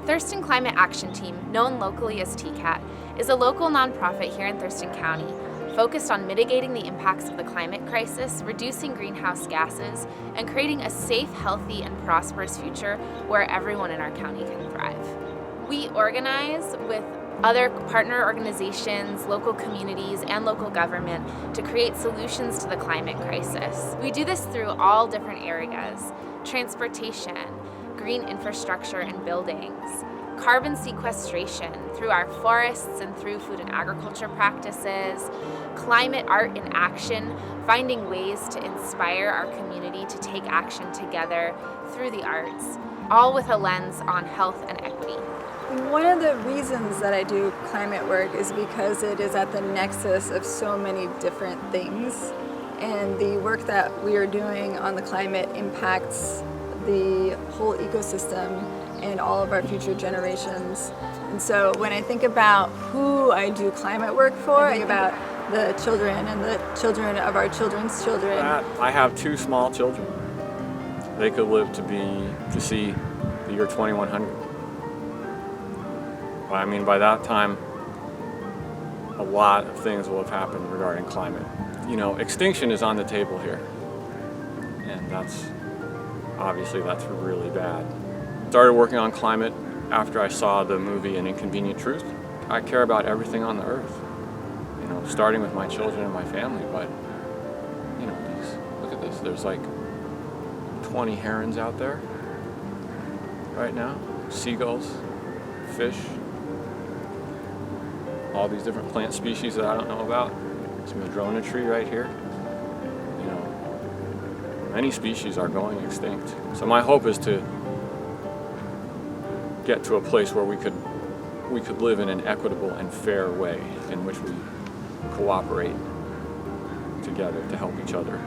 Thurston Climate Action Team, known locally as TCAT, is a local nonprofit here in Thurston County focused on mitigating the impacts of the climate crisis, reducing greenhouse gases, and creating a safe, healthy, and prosperous future where everyone in our county can thrive. We organize with other partner organizations, local communities, and local government to create solutions to the climate crisis. We do this through all different areas: transportation, green infrastructure and buildings, carbon sequestration through our forests and through food and agriculture practices, climate art in action, finding ways to inspire our community to take action together through the arts, all with a lens on health and equity. One of the reasons that I do climate work is because it is at the nexus of so many different things, and the work that we are doing on the climate impacts the whole ecosystem and all of our future generations. And so when I think about who I do climate work for, I think about the children and the children of our children's children. I have 2 small children. They could live to see the year 2100. I mean, by that time, a lot of things will have happened regarding climate. You know, extinction is on the table here, and that's really bad. Started working on climate after I saw the movie An Inconvenient Truth. I care about everything on the earth, you know, starting with my children and my family, but, you know, look at this. There's like 20 herons out there right now, seagulls, fish, all these different plant species that I don't know about. There's a madrona tree right here. You know, many species are going extinct. So my hope is to get to a place where we could live in an equitable and fair way in which we cooperate together to help each other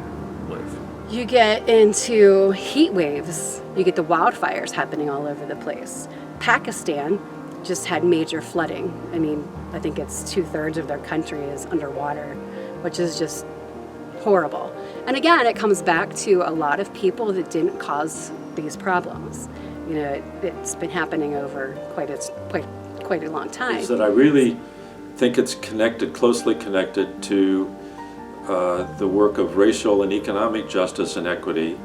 live. You get into heat waves, you get the wildfires happening all over the place. Pakistan just had major flooding. I mean, I think it's 2/3 of their country is underwater, which is just horrible. And again, it comes back to a lot of people that didn't cause these problems. You know, it's been happening over quite a long time. Is that I really think it's closely connected to the work of racial and economic justice and equity.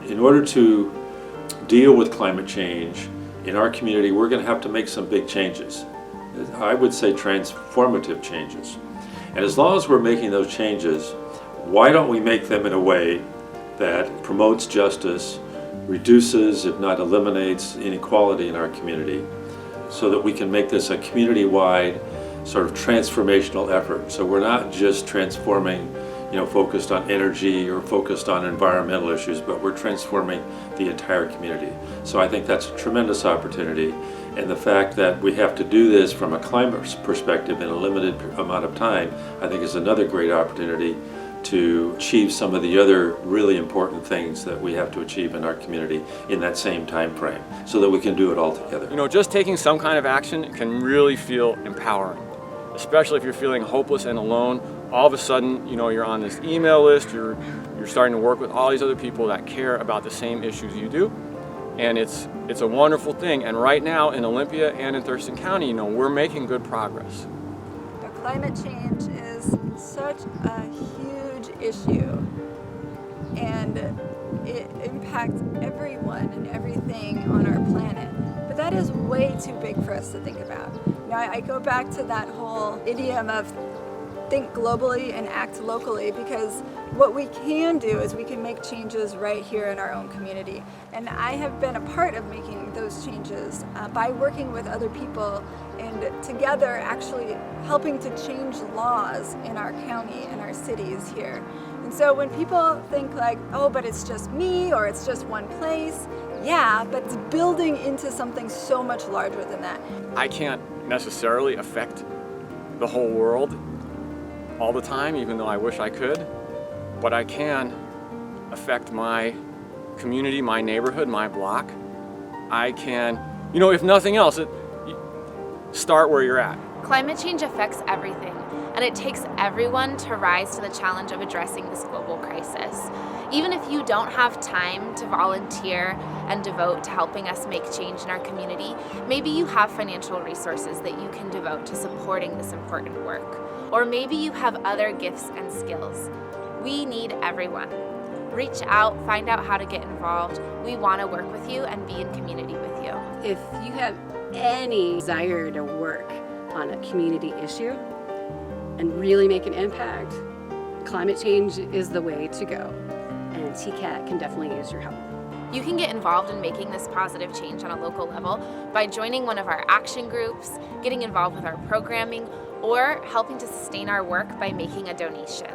In order to deal with climate change in our community, we're going to have to make some big changes. I would say transformative changes. And as long as we're making those changes, why don't we make them in a way that promotes justice, reduces, if not eliminates, inequality in our community, so that we can make this a community-wide sort of transformational effort. So we're not just transforming, you know, focused on energy or focused on environmental issues, but we're transforming the entire community. So I think that's a tremendous opportunity. And the fact that we have to do this from a climate perspective in a limited amount of time, I think is another great opportunity to achieve some of the other really important things that we have to achieve in our community in that same time frame, so that we can do it all together. You know, just taking some kind of action can really feel empowering, especially if you're feeling hopeless and alone. All of a sudden, you know, you're on this email list, you're starting to work with all these other people that care about the same issues you do, and it's a wonderful thing. And right now in Olympia and in Thurston County, you know, we're making good progress. Climate change is such a huge issue, and it impacts everyone and everything on our planet. But that is way too big for us to think about. You know, I go back to that whole idiom of think globally and act locally, because what we can do is we can make changes right here in our own community. And I have been a part of making those changes by working with other people and together actually helping to change laws in our county and our cities here. And so when people think like, oh, but it's just me or it's just one place, yeah, but it's building into something so much larger than that. I can't necessarily affect the whole world all the time, even though I wish I could, but I can affect my community, my neighborhood, my block. I can, you know, if nothing else, start where you're at. Climate change affects everything, and it takes everyone to rise to the challenge of addressing this global global crisis. Even if you don't have time to volunteer and devote to helping us make change in our community, maybe you have financial resources that you can devote to supporting this important work. Or maybe you have other gifts and skills. We need everyone. Reach out, find out how to get involved. We want to work with you and be in community with you. If you have any desire to work on a community issue and really make an impact, climate change is the way to go. And TCAT can definitely use your help. You can get involved in making this positive change on a local level by joining one of our action groups, getting involved with our programming, or helping to sustain our work by making a donation.